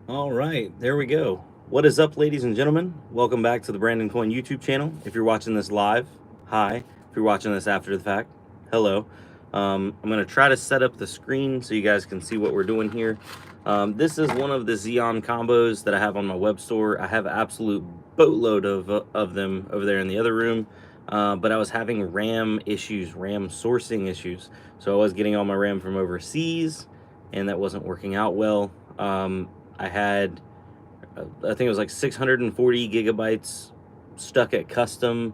All right, there we go. What is up, ladies and gentlemen? Welcome back to the Brandon Coin YouTube channel. If you're watching this live, hi. If you're watching this after the fact, hello. I'm going to try to set up the screen so you guys can see what we're doing here. This is one of the Xeon combos that I have on my web store. I have an absolute boatload of them over there in the other room, but I was having RAM issues, RAM sourcing issues. So I was getting all my RAM from overseas, and that wasn't working out well. I had, I think it was like 640 gigabytes stuck at customs,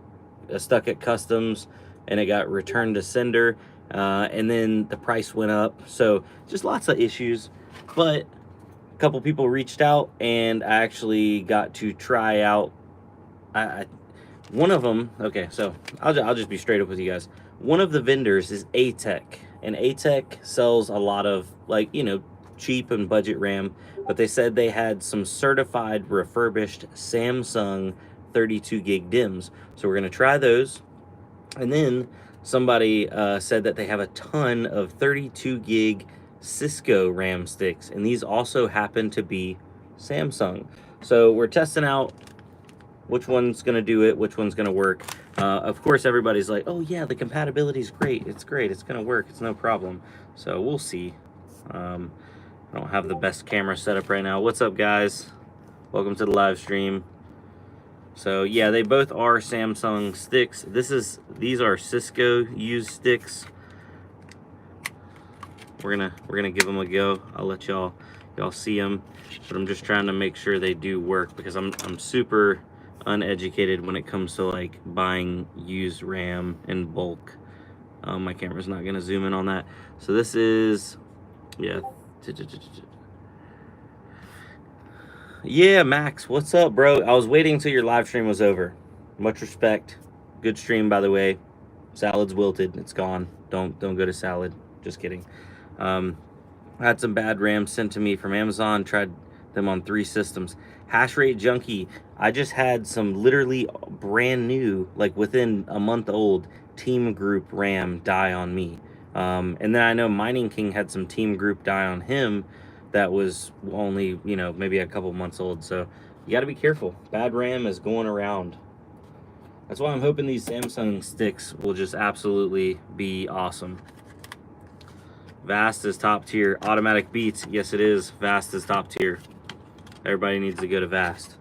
and it got returned to sender. And then the price went up. So just lots of issues. But a couple people reached out, and I actually got to try out. One of them. Okay, so I'll just be straight up with you guys. One of the vendors is ATEC, and ATEC sells a lot of, like, cheap and budget RAM, but they said they had some certified refurbished Samsung 32 gig DIMMs. So we're going to try those. And then somebody said that they have a ton of 32 gig Cisco RAM sticks, and these also happen to be Samsung. So we're testing out which one's going to do it, which one's going to work. Of course, everybody's like, oh yeah, the compatibility is great. It's great. It's going to work. It's no problem. So we'll see. I don't have the best camera setup right now. What's up, guys? Welcome to the live stream. So yeah, they both are Samsung sticks. These are Cisco used sticks. We're gonna give them a go. I'll let y'all see them, but I'm just trying to make sure they do work because I'm super uneducated when it comes to like buying used RAM in bulk. My camera's not gonna zoom in on that. So this is, yeah. Yeah, Max, what's up, bro? I was waiting until your live stream was over. Much respect. Good stream, by the way. Salad's wilted. It's gone. Don't go to Salad. Just kidding. I had some bad RAM sent to me from Amazon. Tried them on 3 systems. Hash rate junkie. I just had some literally brand new, like within a month old, Team Group RAM die on me. And then I know Mining King had some Team Group die on him that was only, maybe a couple months old. So you got to be careful. Bad RAM is going around. That's why I'm hoping these Samsung sticks will just absolutely be awesome. Vast is top tier. Automatic beats. Yes, it is. Vast is top tier. Everybody needs to go to Vast.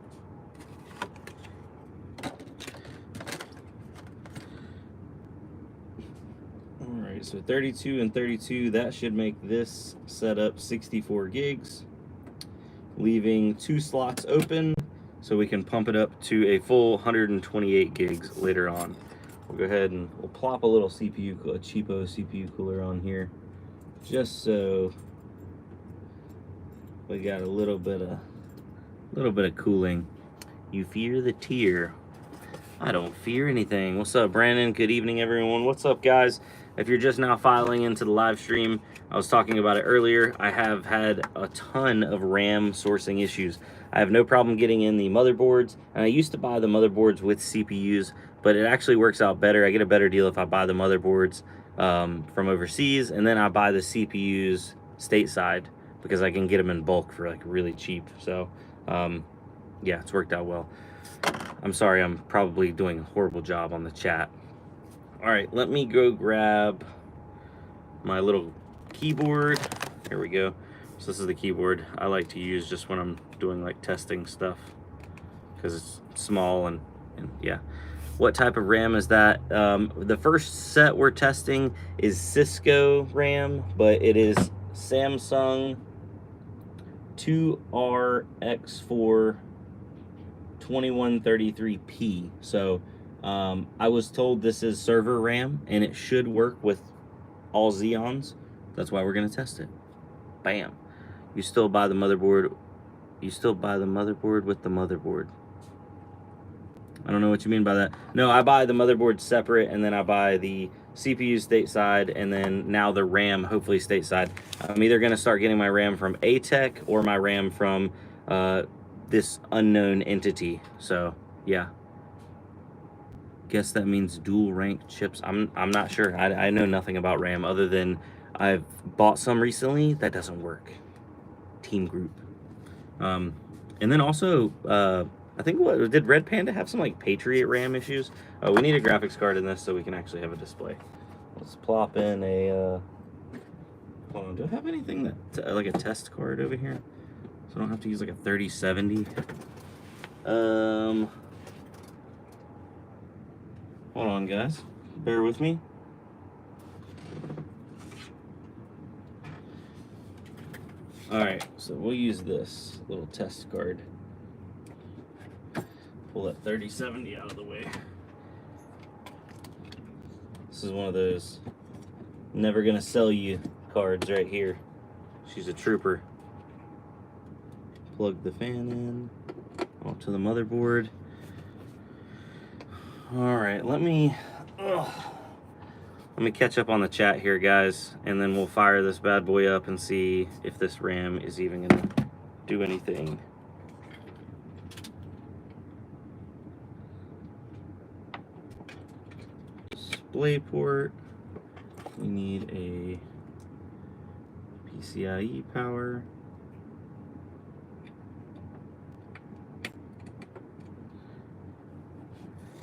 Alright, so 32 and 32, that should make this setup 64 gigs, leaving 2 slots open so we can pump it up to a full 128 gigs later on. We'll go ahead and we'll plop a little CPU, a cheapo CPU cooler on here, just so we got a little bit of cooling. You fear the tear. I don't fear anything. What's up, Brandon? Good evening, everyone. What's up, guys? If you're just now filing into the live stream, I was talking about it earlier. I have had a ton of RAM sourcing issues. I have no problem getting in the motherboards, and I used to buy the motherboards with CPUs, but it actually works out better. I get a better deal if I buy the motherboards from overseas, and then I buy the CPUs stateside because I can get them in bulk for like really cheap. So yeah, it's worked out well. I'm sorry, I'm probably doing a horrible job on the chat. All right, let me go grab my little keyboard. Here we go. So this is the keyboard I like to use just when I'm doing like testing stuff because it's small and yeah. What type of RAM is that? The first set we're testing is Cisco RAM, but it is Samsung 2RX4 2133P. So I was told this is server RAM and it should work with all Xeons. That's why we're gonna test it. Bam. You still buy the motherboard. You still buy the motherboard with the motherboard. I don't know what you mean by that. No, I buy the motherboard separate, and then I buy the CPU stateside, and then now the RAM hopefully stateside. I'm either gonna start getting my RAM from ATEC or my RAM from this unknown entity. So yeah, guess that means dual rank chips. I'm not sure. I know nothing about RAM other than I've bought some recently that doesn't work. Team Group. And then also, I think, what did Red Panda have some like Patriot RAM issues? Oh, we need a graphics card in this so we can actually have a display. Let's plop in a, hold on, do I have anything that, like a test card over here? So I don't have to use like a 3070. Hold on, guys. Bear with me. Alright, so we'll use this little test card. Pull that 3070 out of the way. This is one of those never gonna sell you cards right here. She's a trooper. Plug the fan in onto the motherboard. Alright, let me catch up on the chat here, guys, and then we'll fire this bad boy up and see if this RAM is even gonna do anything. Display port. We need a PCIe power.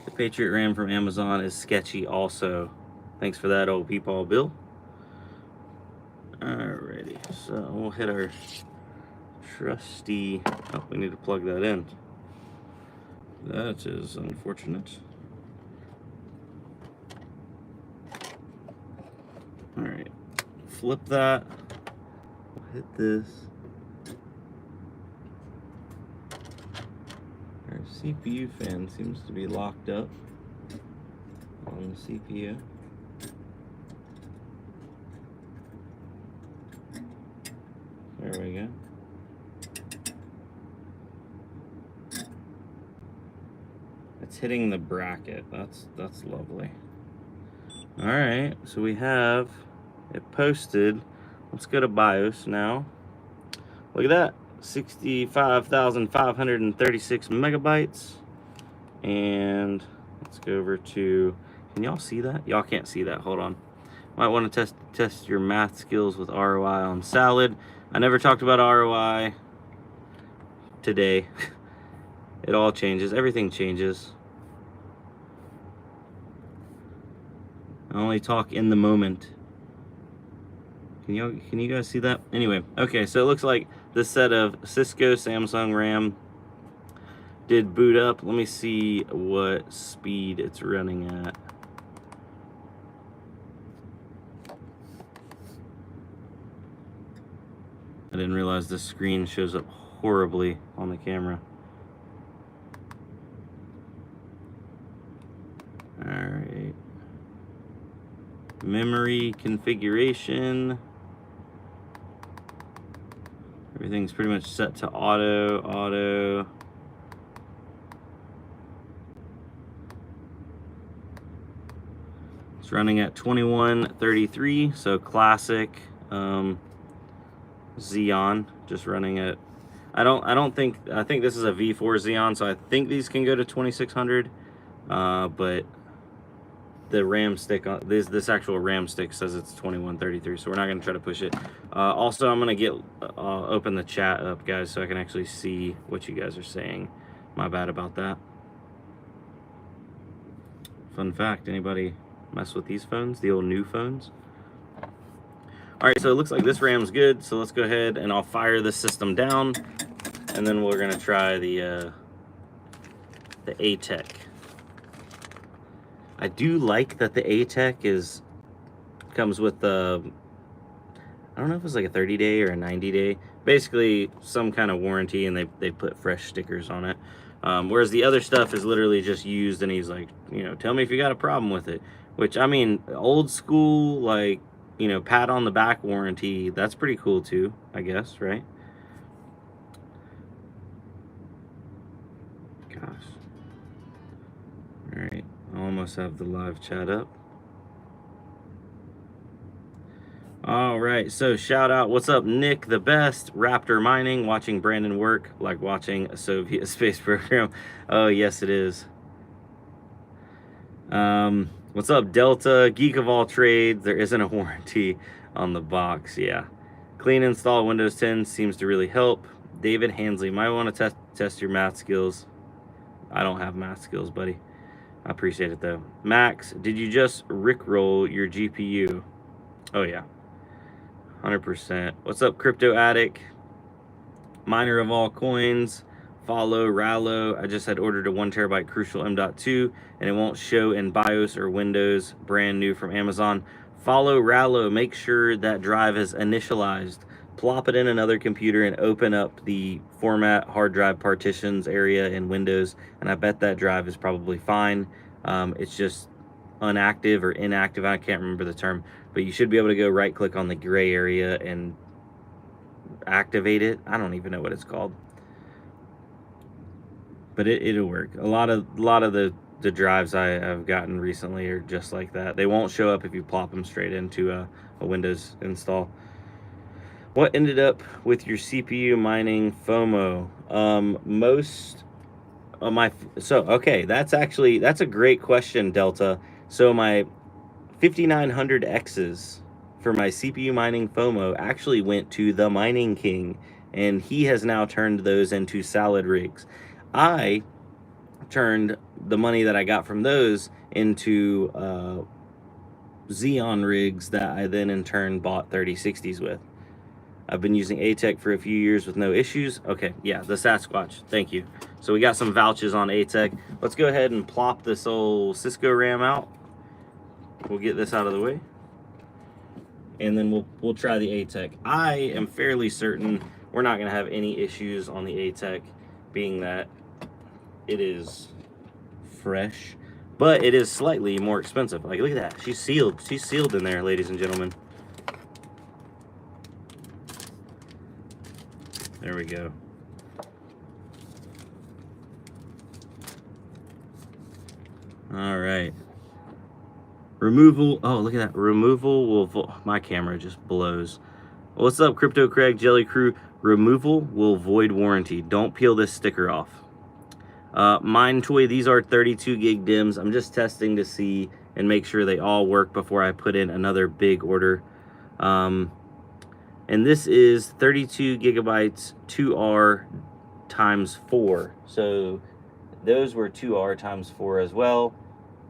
The Patriot RAM from Amazon is sketchy also. Thanks for that, old peepaw Bill. Alrighty, so we'll hit our trusty, oh, we need to plug that in. That is unfortunate. Alright, flip that, we'll hit this. Our CPU fan seems to be locked up on the CPU. There we go. It's hitting the bracket. That's lovely. All right, so we have it posted. Let's go to BIOS now. Look at that, 65,536 megabytes. And let's go over to, can y'all see that? Y'all can't see that, hold on. Might want to test your math skills with ROI on salad. I never talked about ROI today. It all changes, everything changes. I only talk in the moment. Can you guys see that? Anyway, okay, so it looks like this set of Cisco Samsung RAM did boot up. Let me see what speed it's running at. I didn't realize this screen shows up horribly on the camera. All right. Memory configuration. Everything's pretty much set to auto. It's running at 2133, so classic Xeon, just running at, I think this is a V4 Xeon, so I think these can go to 2600, but the RAM stick, this actual RAM stick says it's 2133, so we're not gonna try to push it. Also, I'm gonna get open the chat up, guys, so I can actually see what you guys are saying. My bad about that. Fun fact, anybody mess with these phones, the old new phones? All right, so it looks like this RAM's good, so let's go ahead and I'll fire this system down, and then we're gonna try the ATEC. I do like that the ATEC comes with the, I don't know if it's like a 30-day or a 90-day, basically some kind of warranty, and they put fresh stickers on it. Whereas the other stuff is literally just used, and he's like, you know, tell me if you got a problem with it. Which, I mean, old school, like, you know, pat on the back warranty, that's pretty cool too, I guess, right? Gosh. All right, I almost have the live chat up. All right, so shout out, what's up, Nick the Best, Raptor Mining, watching Brandon work like watching a Soviet space program. Oh, yes, it is. What's up, Delta, Geek of all trades? There isn't a warranty on the box. Yeah, clean install Windows 10 seems to really help. David Hansley, might want to test your math skills. I don't have math skills, buddy. I appreciate it though. Max, did you just rickroll your GPU? Oh yeah, 100%. What's up, Crypto Addict? Miner of all coins. Follow Rallo. I just had ordered a 1 terabyte Crucial M.2 and it won't show in BIOS or Windows. Brand new from Amazon. Follow Rallo. Make sure that drive is initialized. Plop it in another computer and open up the format hard drive partitions area in Windows, and I bet that drive is probably fine. It's just inactive or inactive. I can't remember the term, but you should be able to go right click on the gray area and activate it. I don't even know what it's called, but it'll work. A lot of the drives I've gotten recently are just like that. They won't show up if you plop them straight into a Windows install. What ended up with your CPU mining FOMO? Most of my, okay, that's a great question, Delta. So my 5900Xs for my CPU mining FOMO actually went to the Mining King, and he has now turned those into salad rigs. I turned the money that I got from those into Xeon rigs that I then in turn bought 3060s with. I've been using ATEC for a few years with no issues. Okay, yeah, the Sasquatch, thank you. So we got some vouchers on ATEC. Let's go ahead and plop this old Cisco RAM out. We'll get this out of the way, and then we'll try the ATEC. I am fairly certain we're not gonna have any issues on the ATEC, being that it is fresh, but it is slightly more expensive. Like, look at that, she's sealed. She's sealed in there, ladies and gentlemen. There we go. All right. Removal. Oh, look at that. Removal will. My camera just blows. What's up, Crypto Craig, Jelly Crew? Removal will void warranty. Don't peel this sticker off. Mine Toy. These are 32 gig DIMMs. I'm just testing to see and make sure they all work before I put in another big order. And this is 32 gigabytes 2R times 4. So those were 2R times 4 as well.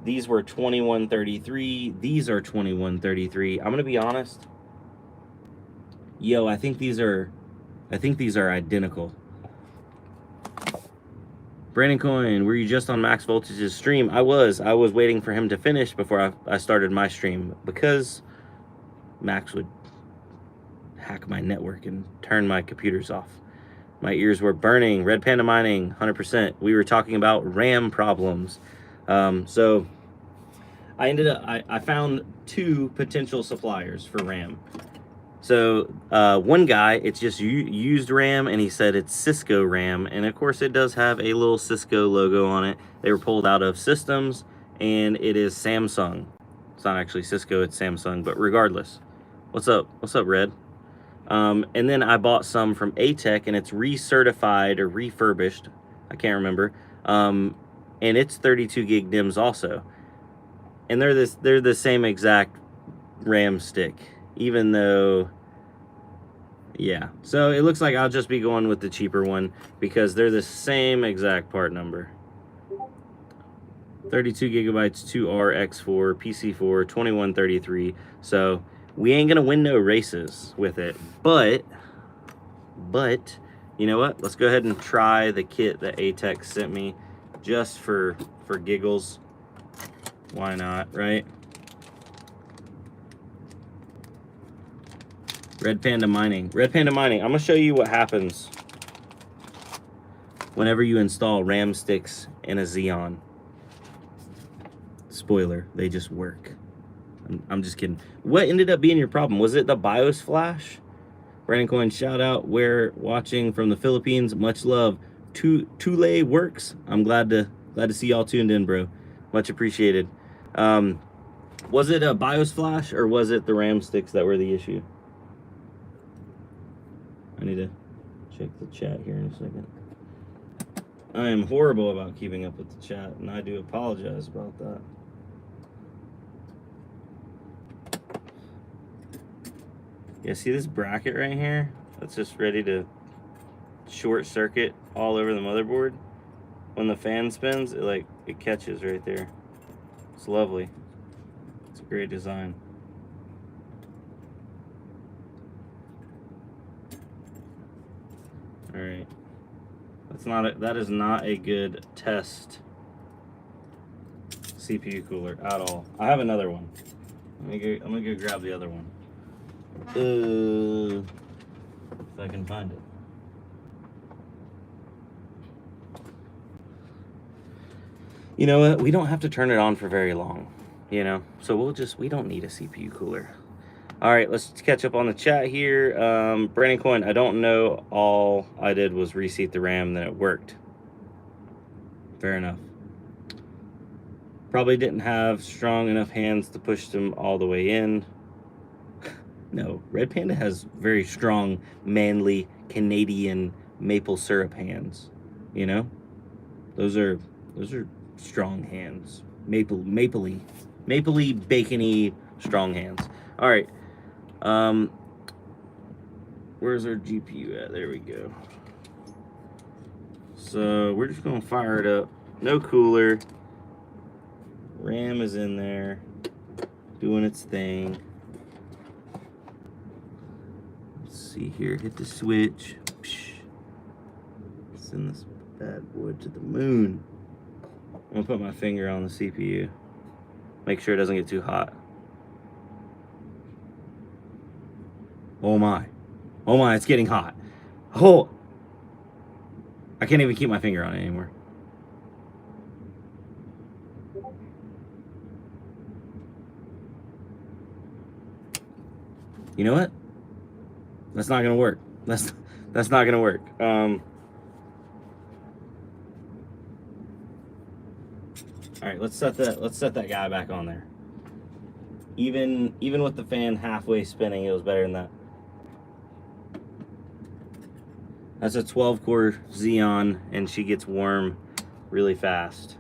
These were 2133. These are 2133. I'm gonna be honest. Yo, I think these are identical. Brandon Coin, were you just on Max Voltage's stream? I was waiting for him to finish before I started my stream, because Max would hack my network and turn my computers off. My ears were burning. Red Panda Mining, 100%. We were talking about RAM problems. So I found 2 potential suppliers for RAM. So one guy, it's just used RAM, and he said it's Cisco RAM, and of course it does have a little Cisco logo on it. They were pulled out of Systems, and it is Samsung. It's not actually Cisco, it's Samsung, but regardless. What's up, Red? And then I bought some from ATEC, and it's recertified or refurbished, I can't remember, and it's 32 gig DIMMs also, and they're the same exact RAM stick, even though, yeah, so it looks like I'll just be going with the cheaper one because they're the same exact part number. 32 gigabytes 2R X4 PC4 2133. So we ain't gonna win no races with it, but you know what? Let's go ahead and try the kit that ATEC sent me, just for giggles. Why not, right? Red Panda Mining. Red Panda Mining. I'm gonna show you what happens whenever you install RAM sticks in a Xeon. Spoiler, they just work. I'm just kidding. What ended up being your problem? Was it the BIOS flash? Brandon Coin, shout out. We're watching from the Philippines. Much love. Tule works. I'm glad to see y'all tuned in, bro. Much appreciated. Was it a BIOS flash, or was it the RAM sticks that were the issue? I need to check the chat here in a second. I am horrible about keeping up with the chat, and I do apologize about that. Yeah, see this bracket right here? That's just ready to short circuit all over the motherboard. When the fan spins, it catches right there. It's lovely. It's a great design. All right. That is not a good test CPU cooler at all. I have another one. I'm gonna go grab the other one. If I can find it. You know what? We don't have to turn it on for very long, you know? So we don't need a CPU cooler. All right, let's catch up on the chat here. Brandon Coin, I don't know. All I did was reseat the RAM, then it worked. Fair enough. Probably didn't have strong enough hands to push them all the way in. No, Red Panda has very strong, manly, Canadian maple syrup hands. You know? Those are strong hands. Mapley, bacony, strong hands. All right. Where's our GPU at? There we go. So we're just gonna fire it up. No cooler. RAM is in there, doing its thing. Let's see here. Hit the switch. Send this bad boy to the moon. I'm gonna put my finger on the CPU. Make sure it doesn't get too hot. Oh my. Oh my, it's getting hot. Oh! I can't even keep my finger on it anymore. You know what? That's not gonna work. That's not gonna work. All right, let's set that guy back on there. Even with the fan halfway spinning, it was better than that. That's a 12-core Xeon, and she gets warm really fast.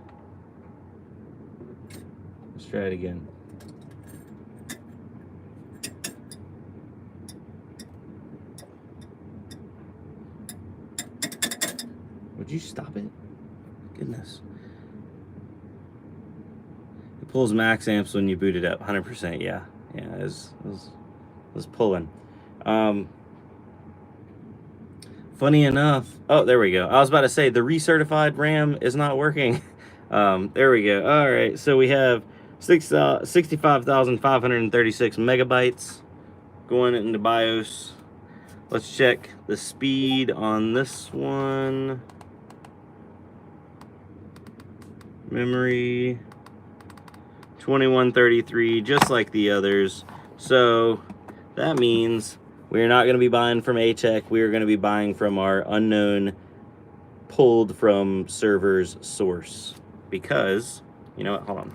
Let's try it again. Would you stop it? Goodness. It pulls max amps when you boot it up. 100%, yeah. Yeah, it was pulling. Funny enough, oh, there we go. I was about to say the recertified RAM is not working. There we go. All right, so we have 65,536 megabytes going into BIOS. Let's check the speed on this one. Memory 2133, just like the others. So that means we're not going to be buying from A-Tech. We are going to be buying from our unknown, pulled from servers source. Because, you know what? Hold on.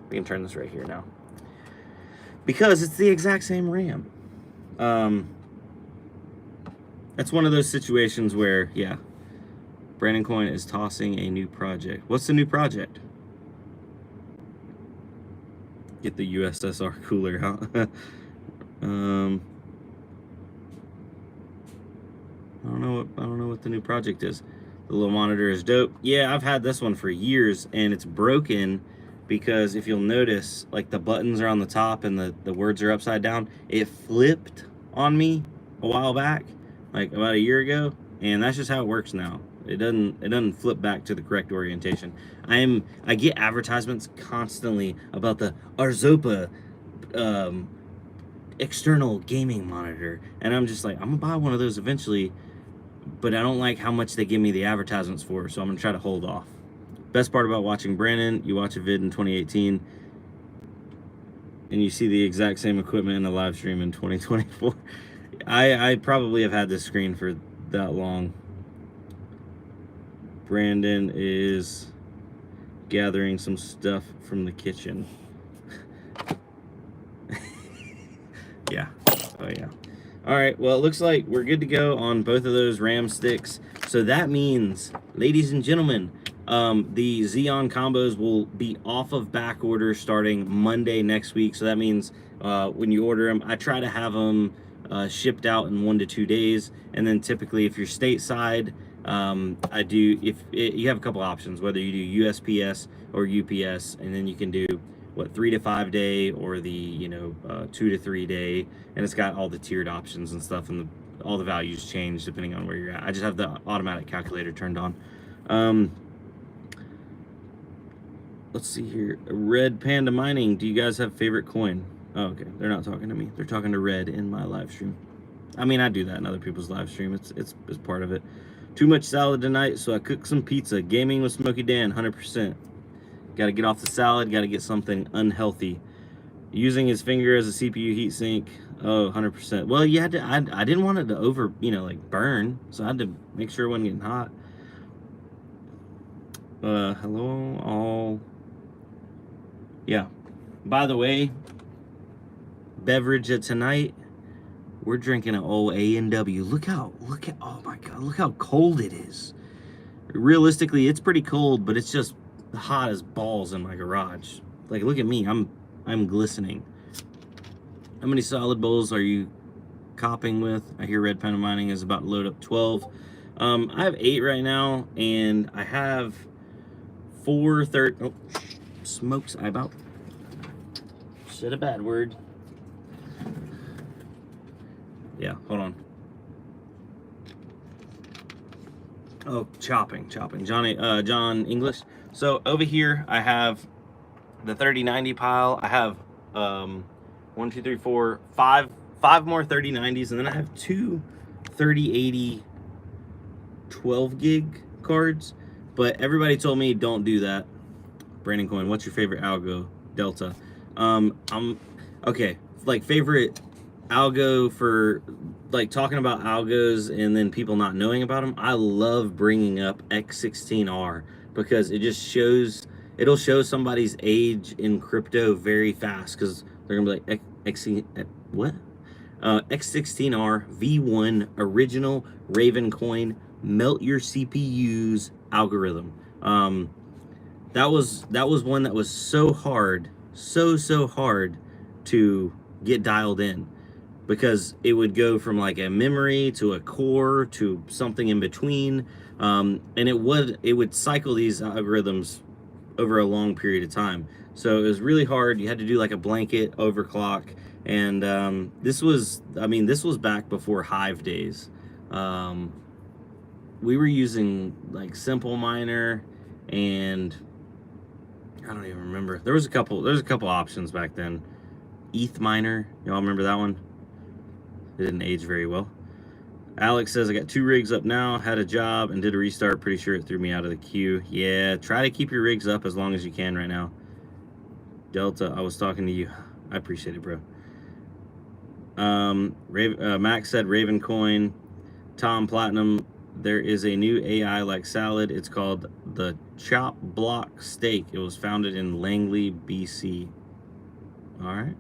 We can turn this right here now. Because it's the exact same RAM. That's one of those situations where, yeah, Brandon Coin is tossing a new project. What's the new project? Get the USSR cooler, huh? I don't know what the new project is. The little monitor is dope. Yeah, I've had this one for years, and it's broken because if you'll notice, like the buttons are on the top and the words are upside down. It flipped on me a while back, like about a year ago, and that's just how it works now. It doesn't flip back to the correct orientation. I get advertisements constantly about the Arzopa external gaming monitor, and I'm just like, I'm gonna buy one of those eventually, but I don't like how much they give me the advertisements for, so I'm gonna try to hold off. Best part about watching Brandon, you watch a vid in 2018 and you see the exact same equipment in a live stream in 2024. I probably have had this screen for that long. Brandon is gathering some stuff from the kitchen. Yeah. Oh, yeah. All right. Well, it looks like we're good to go on both of those RAM sticks. So that means, ladies and gentlemen, the Xeon combos will be off of back order starting Monday next week. So that means when you order them, I try to have them shipped out in 1 to 2 days. And then typically if you're stateside, you have a couple options, whether you do USPS or UPS, and then you can do what, 3 to 5 day or the 2 to 3 day, and it's got all the tiered options and stuff, and all the values change depending on where you're at. I just have the automatic calculator turned on. Let's see here. Red Panda Mining, do you guys have favorite coin? Oh, okay, they're not talking to me, they're talking to Red in my live stream. I mean, I do that in other people's live stream. It's part of it. Too much salad tonight, so I cooked some pizza. Gaming with Smokey Dan, 100%. Got to get off the salad. Got to get something unhealthy. Using his finger as a CPU heatsink. Oh, 100%. Well, you had to. I didn't want it to over, like burn, so I had to make sure it wasn't getting hot. Hello all. Yeah. By the way, beverage of tonight. We're drinking an old A&W. Oh my God, look how cold it is. Realistically, it's pretty cold, but it's just hot as balls in my garage. Like, look at me, I'm glistening. How many solid bowls are you copping with? I hear Red Panda Mining is about to load up 12. I have 8 right now, and I have 430. Oh, smokes, I about said a bad word. Yeah, hold on. Oh, chopping. John English. So over here, I have the 3090 pile. I have 1, 2, 3, 4, 5 more 3090s, and then I have 2 3080 12 gig cards. But everybody told me don't do that. Brandon Coin, what's your favorite algo? Delta. I'm okay. Like favorite algo for like talking about algos and then people not knowing about them. I love bringing up X16R because it just shows, it'll show somebody's age in crypto very fast, because they're gonna be like X16R V1 original Ravencoin melt your CPUs algorithm. That was one that was so hard, so hard to get dialed in, because it would go from like a memory to a core to something in between, and it would cycle these algorithms over a long period of time. So it was really hard. You had to do like a blanket overclock, and this was back before Hive days. We were using like Simple Miner, and I don't even remember. There was a couple options back then. ETH Miner, y'all remember that one? It didn't age very well. Alex says, I got 2 rigs up now, had a job and did a restart. Pretty sure it threw me out of the queue. Yeah, try to keep your rigs up as long as you can right now. Delta, I was talking to you. I appreciate it, bro. Max said Ravencoin. Tom Platinum, there is a new AI like salad. It's called the Chop Block Steak. It was founded in Langley, BC. All right.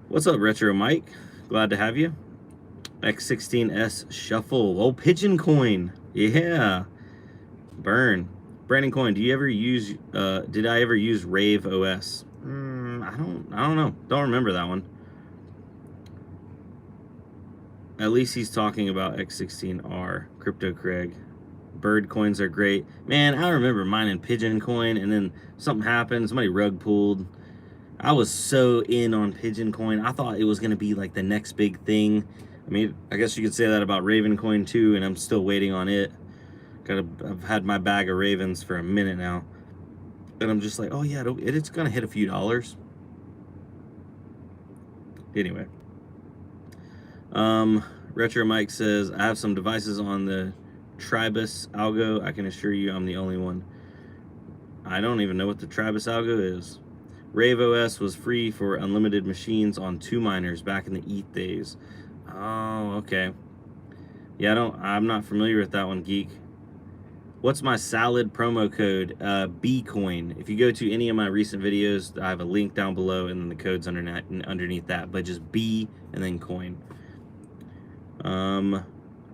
What's up, Retro Mike? Glad to have you. X16S Shuffle. Oh, Pigeon Coin. Yeah. Burn. Brandon Coin, do you ever use did I ever use Rave OS? I don't know. Don't remember that one. At least he's talking about X16R. Crypto Craig. Bird coins are great. Man, I remember mining Pigeon Coin, and then something happened. Somebody rug pulled. I was so in on Pigeon Coin. I thought it was going to be like the next big thing. I mean, I guess you could say that about Raven Coin too, and I'm still waiting on it. I've had my bag of Ravens for a minute now, and I'm just like, oh yeah, it's going to hit a few dollars. Anyway. Retro Mike says, I have some devices on the Tribus algo. I can assure you I'm the only one. I don't even know what the Tribus algo is. Rave OS was free for unlimited machines on 2 miners back in the ETH days. Oh, okay. Yeah, I'm not familiar with that one, Geek. What's my salad promo code? BCOIN. If you go to any of my recent videos, I have a link down below, and then the code's underneath that, but just B and then coin.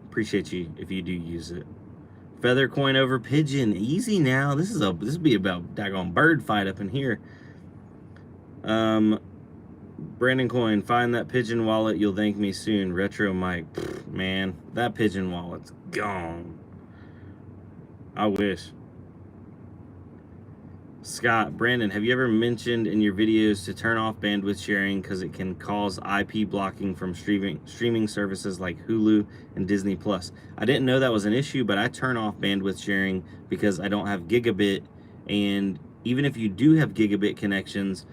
Appreciate you if you do use it. Feather coin over pigeon. Easy now. This will be about daggone bird fight up in here. Brandon Coin, find that pigeon wallet. You'll thank me soon. Retro Mike. Pfft, man, that pigeon wallet's gone. I wish. Scott, Brandon, have you ever mentioned in your videos to turn off bandwidth sharing because it can cause IP blocking from streaming services like Hulu and Disney Plus? I didn't know that was an issue, but I turn off bandwidth sharing because I don't have gigabit, and even if you do have gigabit connections,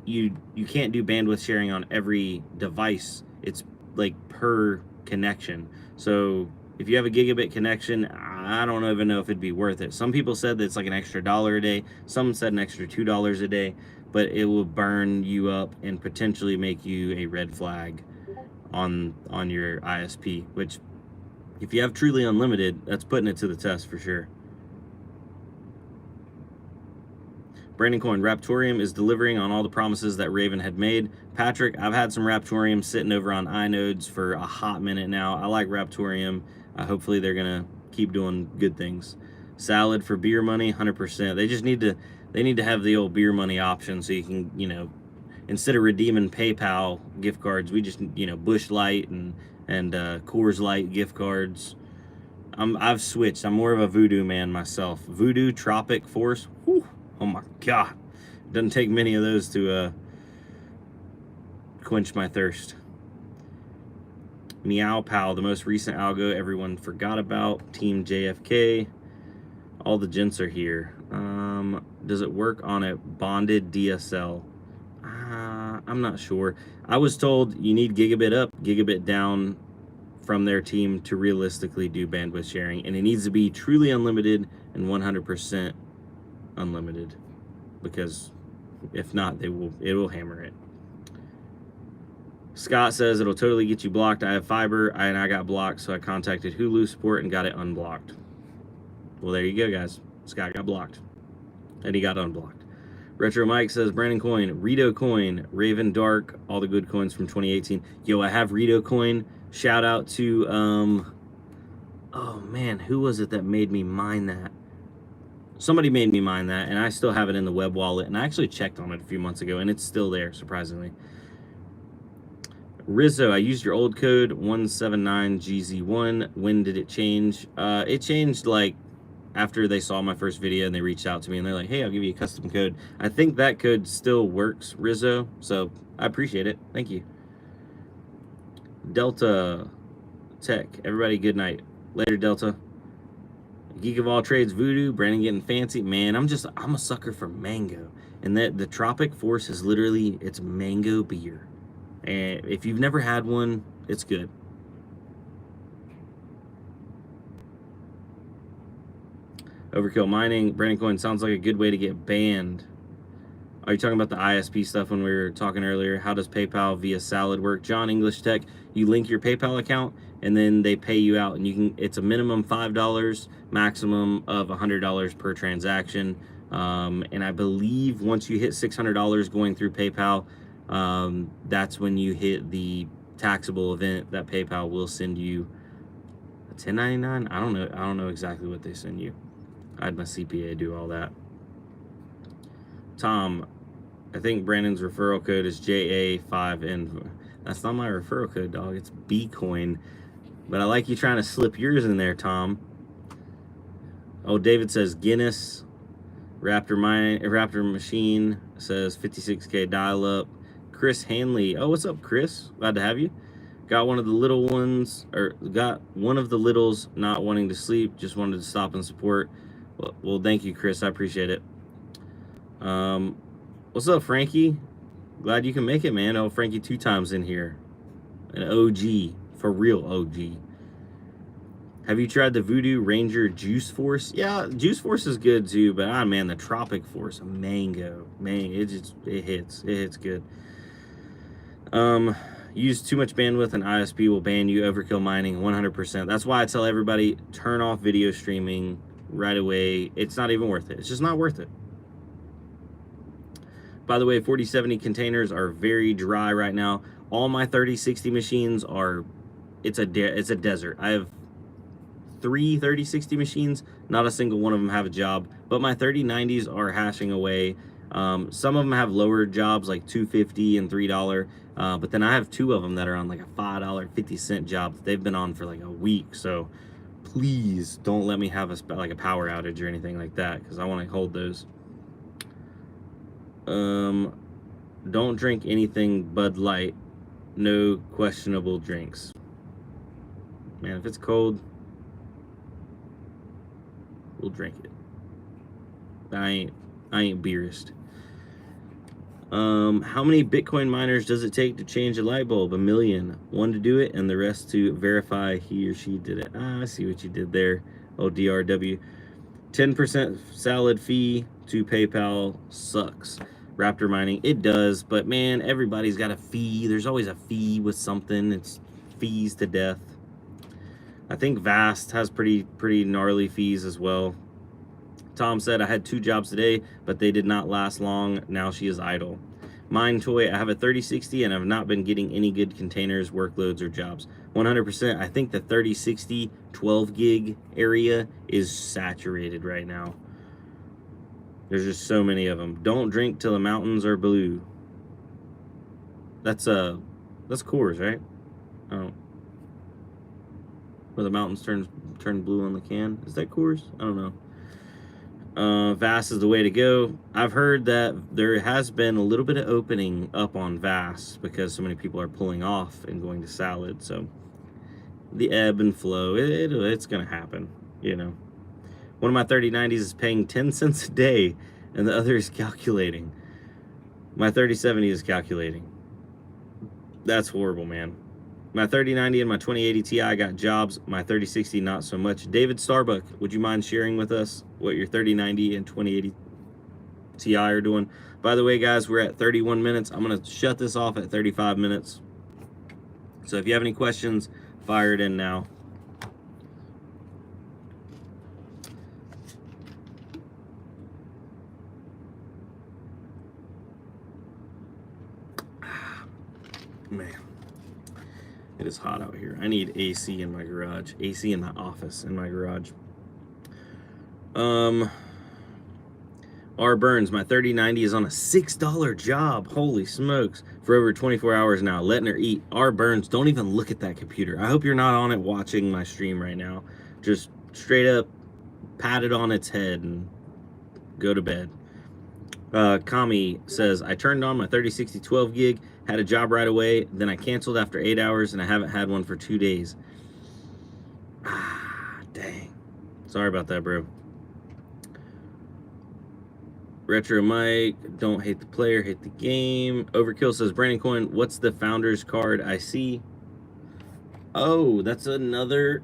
you can't do bandwidth sharing on every device. It's like per connection. So if you have a gigabit connection, I don't even know if it'd be worth it. Some people said that it's like an extra $1 a day. Some said an extra $2 a day, but it will burn you up and potentially make you a red flag on your ISP, which if you have truly unlimited, that's putting it to the test for sure. Brandon Coin, Raptorium is delivering on all the promises that Raven had made. Patrick, I've had some Raptorium sitting over on iNodes for a hot minute now. I like Raptorium. Hopefully they're gonna keep doing good things. Salad for beer money, 100%. They just need to have the old beer money option so you can, instead of redeeming PayPal gift cards, we just, Busch Light and Coors Light gift cards. I've switched. I'm more of a Voodoo man myself. Voodoo, Tropic, Force. Whew, oh my God. Doesn't take many of those to quench my thirst. Meow Pal, the most recent algo everyone forgot about. Team JFK. All the gents are here. Does it work on a bonded DSL? I'm not sure. I was told you need gigabit up, gigabit down from their team to realistically do bandwidth sharing, and it needs to be truly unlimited and 100% unlimited, because if not, it will hammer it. Scott says it'll totally get you blocked. I have fiber and I got blocked, so I contacted Hulu support and got it unblocked. Well, there you go, guys. Scott got blocked and he got unblocked. Retro Mike says, Brandon Coin, Rito Coin, Raven Dark, all the good coins from 2018. Yo, I have Rito Coin. Shout out to, oh man, who was it that made me mine that? Somebody made me mine that, and I still have it in the web wallet, and I actually checked on it a few months ago, and it's still there, surprisingly. Rizzo, I used your old code 179GZ1. When did it change? It changed like after they saw my first video and they reached out to me and they're like, hey, I'll give you a custom code. I think that code still works, Rizzo, so I appreciate it. Thank you. Delta Tech, everybody, good night. Later, Delta. Geek of all trades, Voodoo, Brandon getting fancy. Man, I'm a sucker for mango. And that the Tropic Force is literally, it's mango beer. And if you've never had one, it's good. Overkill Mining, Brandon Coin, sounds like a good way to get banned. Are you talking about the ISP stuff when we were talking earlier? How does PayPal via Salad work? John English Tech, you link your PayPal account and then they pay you out, and it's a minimum $5, maximum of $100 per transaction. And I believe once you hit $600 going through PayPal, that's when you hit the taxable event that PayPal will send you a 1099. I don't know exactly what they send you. I had my CPA do all that. Tom, I think Brandon's referral code is JA5N. That's not my referral code, dog. It's BCOIN. But I like you trying to slip yours in there, Tom. Oh, David says Guinness. Raptor Machine says 56K dial-up. Chris Hanley. Oh, what's up, Chris? Glad to have you. Got one of the little ones, or got one of the littles not wanting to sleep, just wanted to stop and support. Well, thank you, Chris. I appreciate it. What's up, Frankie? Glad you can make it, man. Oh, Frankie 2 times in here. An OG. For real OG. Have you tried the Voodoo Ranger Juice Force? Yeah, Juice Force is good too, but man, the Tropic Force, mango. Man, it hits. It hits good. Use too much bandwidth and ISP will ban you. Overkill Mining, 100%. That's why I tell everybody, turn off video streaming right away. It's not even worth it. It's just not worth it. By the way, 4070 containers are very dry right now. All my 3060 machines are, it's a desert. I have 3 3060 machines. Not a single one of them have a job, but my 3090s are hashing away. Some of them have lower jobs like $2.50 and $3, but then I have 2 of them that are on like a $5.50 job that they've been on for like a week. So please don't let me have like a power outage or anything like that, because I want to hold those. Don't drink anything Bud Light. No questionable drinks. Man, if it's cold, we'll drink it. I ain't beerist. How many Bitcoin miners does it take to change a light bulb? 1 million. 1 to do it, and the rest to verify he or she did it. Ah, I see what you did there. Oh, DRW. 10% salad fee to PayPal sucks. Raptor mining, it does, but man, everybody's got a fee. There's always a fee with something. It's fees to death. I think Vast has pretty gnarly fees as well. Tom said, I had 2 jobs today, but they did not last long. Now she is idle. Mine Toy, I have a 3060 and I've not been getting any good containers, workloads, or jobs. 100%. I think the 3060 12 gig area is saturated right now. There's just so many of them. Don't drink till the mountains are blue. That's Coors, right? Oh. Where the mountains turn blue on the can. Is that Coors? I don't know. Vast is the way to go. I've heard that there has been a little bit of opening up on Vast because so many people are pulling off and going to salad. So the ebb and flow, it's gonna happen, you know. One of my 3090s is paying 10 cents a day, and the other is calculating. My 3070 is calculating. That's horrible, man. My 3090 and my 2080 Ti got jobs. My 3060 not so much. David Starbuck, would you mind sharing with us what your 3090 and 2080 Ti are doing? By the way, guys, we're at 31 minutes. I'm going to shut this off at 35 minutes. So if you have any questions, fire it in now. Man, it is hot out here. I need AC in my garage. AC in the office in my garage. R Burns, my 3090 is on a $6 job. Holy smokes. For over 24 hours now, letting her eat. R Burns, don't even look at that computer. I hope you're not on it watching my stream right now. Just straight up pat it on its head and go to bed. Kami says, I turned on my 3060 12 gig, had a job right away, then I canceled after 8 hours, and I haven't had one for 2 days. Ah, dang. Sorry about that, bro. Retro Mike, don't hate the player, hate the game. Overkill says, Brandon Coin, what's the founder's card I see? Oh, that's another...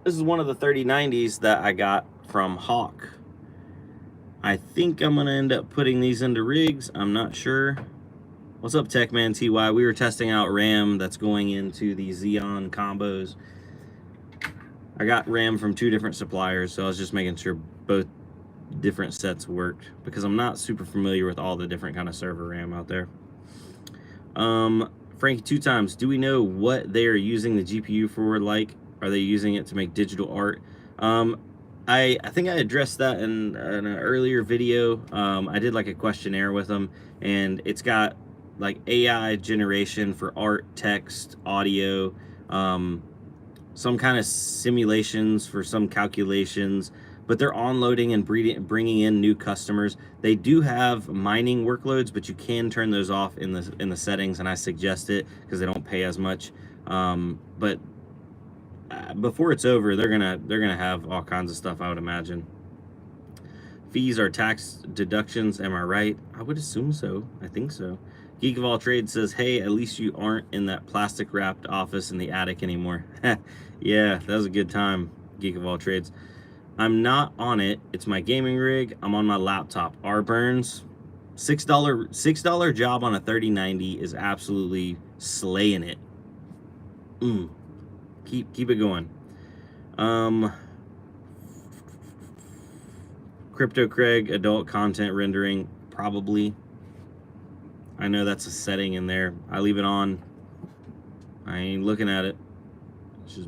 This is one of the 3090s that I got from Hawk. I think I'm going to end up putting these into rigs. I'm not sure. What's up, Techman TY? We were testing out RAM that's going into the Xeon combos. I got RAM from 2 different suppliers, so I was just making sure both different sets worked because I'm not super familiar with all the different kind of server RAM out there. Frankie 2 times, do we know what they are using the GPU for? Like, are they using it to make digital art? I think I addressed that in an earlier video. I did like a questionnaire with them, and it's got like AI generation for art, text, audio, some kind of simulations for some calculations, but they're onloading and bringing in new customers. They do have mining workloads, but you can turn those off in the settings, and I suggest it because they don't pay as much. But before it's over, they're gonna have all kinds of stuff, I would imagine. Fees are tax deductions, am I right? I would assume so. I think so. Geek of All Trades says, hey, at least you aren't in that plastic wrapped office in the attic anymore. Yeah, that was a good time, Geek of All Trades. I'm not on it. It's my gaming rig. I'm on my laptop. R Burns, $6 job on a 3090 is absolutely slaying it. Keep it going. Crypto Craig, adult content rendering, probably. I know that's a setting in there. I leave it on. I ain't looking at it. Just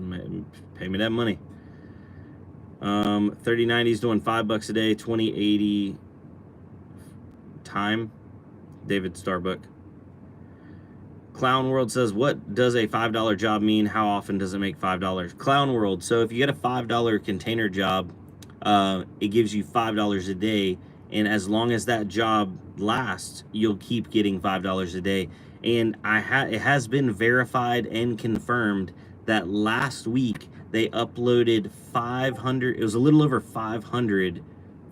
pay me that money. 3090 is doing $5 a day, 2080 time. David Starbuck. Clown World says, what does a $5 job mean? How often does it make $5? Clown World, so if you get a $5 container job, it gives you $5 a day, and as long as that job lasts, you'll keep getting $5 a day. And it has been verified and confirmed that last week they uploaded 500, it was a little over 500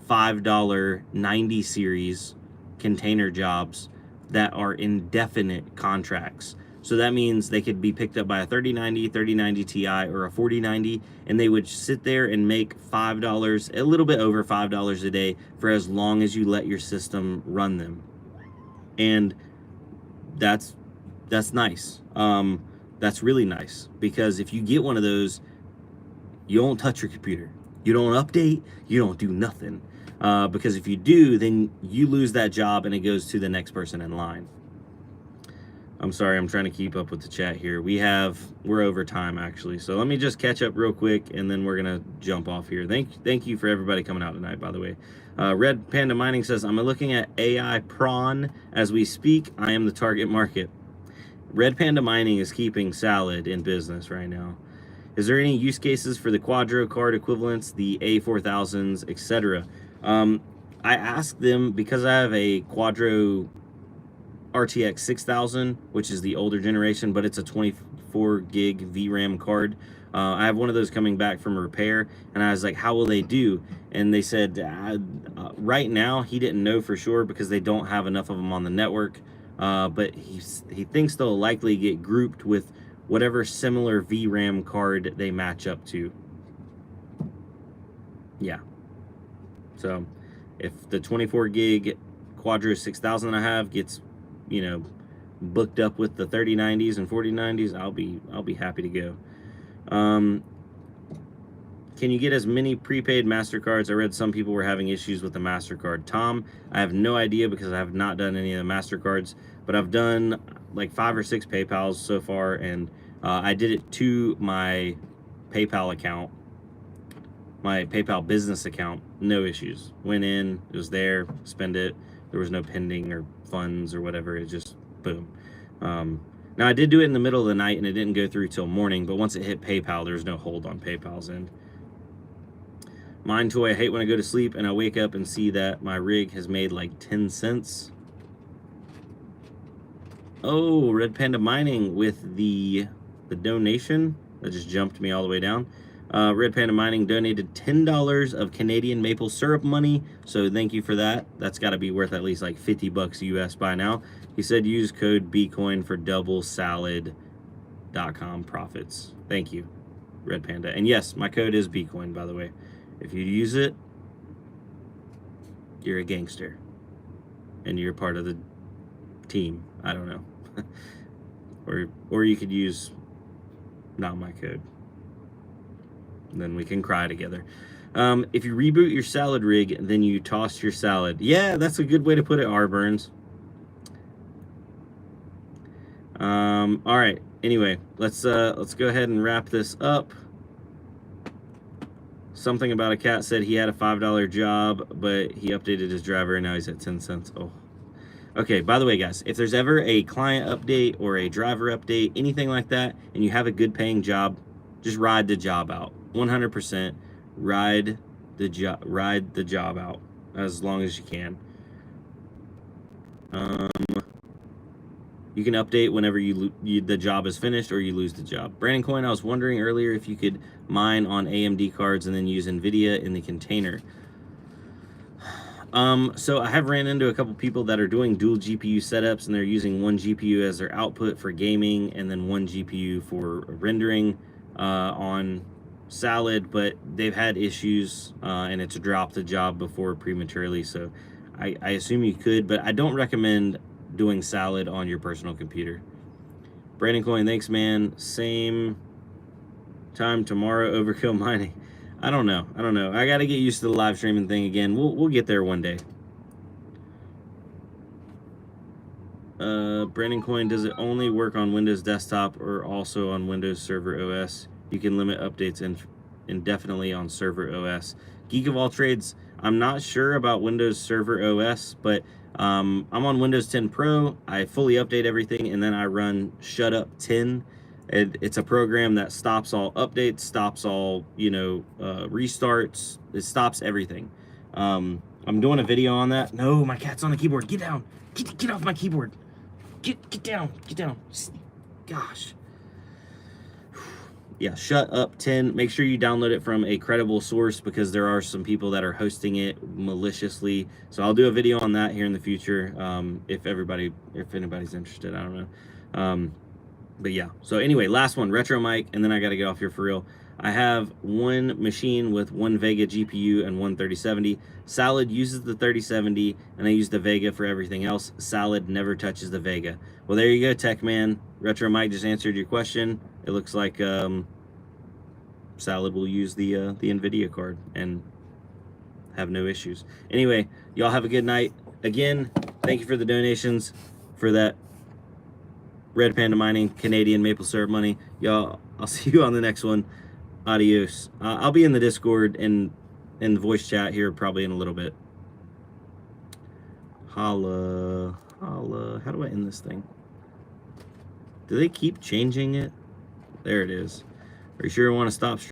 $5 90 series container jobs that are indefinite contracts. So that means they could be picked up by a 3090, 3090 Ti, or a 4090, and they would sit there and make $5, a little bit over $5 a day for as long as you let your system run them. And that's nice. That's really nice, because if you get one of those, you don't touch your computer. You don't update, you don't do nothing. Because if you do, then you lose that job and it goes to the next person in line. I'm sorry, I'm trying to keep up with the chat here. We're over time actually. So let me just catch up real quick and then we're gonna jump off here. Thank you for everybody coming out tonight, by the way. Red Panda Mining says, I'm looking at AI prawn as we speak. I am the target market. Red Panda Mining is keeping Salad in business right now. Is there any use cases for the Quadro card equivalents, the A4000s, etc.? I asked them, because I have a Quadro RTX3090, which is the older generation, but it's a 24 gig VRAM card. I have one of those coming back from repair, and I was like, how will they do? And they said, right now, he didn't know for sure because they don't have enough of them on the network, but he thinks they'll likely get grouped with whatever similar VRAM card they match up to. Yeah. So if the 24 gig Quadro 6000 I have gets, you know, booked up with the 3090s and 4090s, I'll be happy to go. Can you get as many prepaid MasterCards? I read some people were having issues with the MasterCard. Tom, I have no idea because I have not done any of the MasterCards, but I've done like 5 or 6 PayPals so far, and I did it to my PayPal account, my PayPal business account, no issues. Went in, it was there, spend it. There was no pending or funds or whatever. It just boom. Now I did do it in the middle of the night and it didn't go through till morning, but once it hit PayPal, there was no hold on PayPal's end. Mine Toy, I hate when I go to sleep and I wake up and see that my rig has made like 10 cents. Oh, Red Panda Mining with the donation. That just jumped me all the way down. Red Panda Mining donated $10 of Canadian maple syrup money, so thank you for that. That's got to be worth at least like $50 US by now. He said use code BCOIN for doublesalad.com profits. Thank you, Red Panda. And yes, my code is BCOIN, by the way. If you use it, you're a gangster. And you're part of the team. I don't know. or you could use not my code. And then we can cry together. If you reboot your salad rig, then you toss your salad. Yeah, that's a good way to put it, R. Burns. All right. Anyway, let's go ahead and wrap this up. Something about a cat said he had a $5 job, but he updated his driver and now he's at 10 cents. Oh. Okay, by the way, guys, if there's ever a client update or a driver update, anything like that, and you have a good paying job, just ride the job out. 100% ride the job out as long as you can. You can update whenever the job is finished or you lose the job. Brandon Coin, I was wondering earlier if you could mine on AMD cards and then use NVIDIA in the container. So I have ran into a couple people that are doing dual GPU setups and they're using one GPU as their output for gaming and then one GPU for rendering on Salad, but they've had issues and it's dropped the job before prematurely. So I assume you could, but I don't recommend doing Salad on your personal computer. Brandon Coin, thanks, man. Same time tomorrow, Overkill Mining. I don't know. I got to get used to the live streaming thing again. We'll get there one day. Brandon Coin, does it only work on Windows desktop or also on Windows Server OS? You can limit updates indefinitely on server OS. Geek of all trades, I'm not sure about Windows Server OS, but I'm on Windows 10 Pro. I fully update everything, and then I run Shut Up 10. It's a program that stops all updates, stops all, restarts. It stops everything. I'm doing a video on that. No, my cat's on the keyboard. Get down. Get off my keyboard. Get down. Get down. Gosh. Yeah, Shut Up 10. Make sure you download it from a credible source, because there are some people that are hosting it maliciously. So I'll do a video on that here in the future, if anybody's interested. I don't know. But yeah, so anyway, last one, retro mic, and then I got to get off here for real. I have one machine with one Vega GPU and one 3070. Salad uses the 3070, and I use the Vega for everything else. Salad never touches the Vega. Well, there you go, Tech Man. Retro mic just answered your question. It looks like Salad will use the NVIDIA card and have no issues. Anyway, y'all have a good night. Again, thank you for the donations for that Red Panda Mining Canadian maple syrup money. Y'all, I'll see you on the next one. Adios. I'll be in the Discord and in the voice chat here probably in a little bit. Holla. How do I end this thing? Do they keep changing it? There it is. Are you sure you want to stop streaming?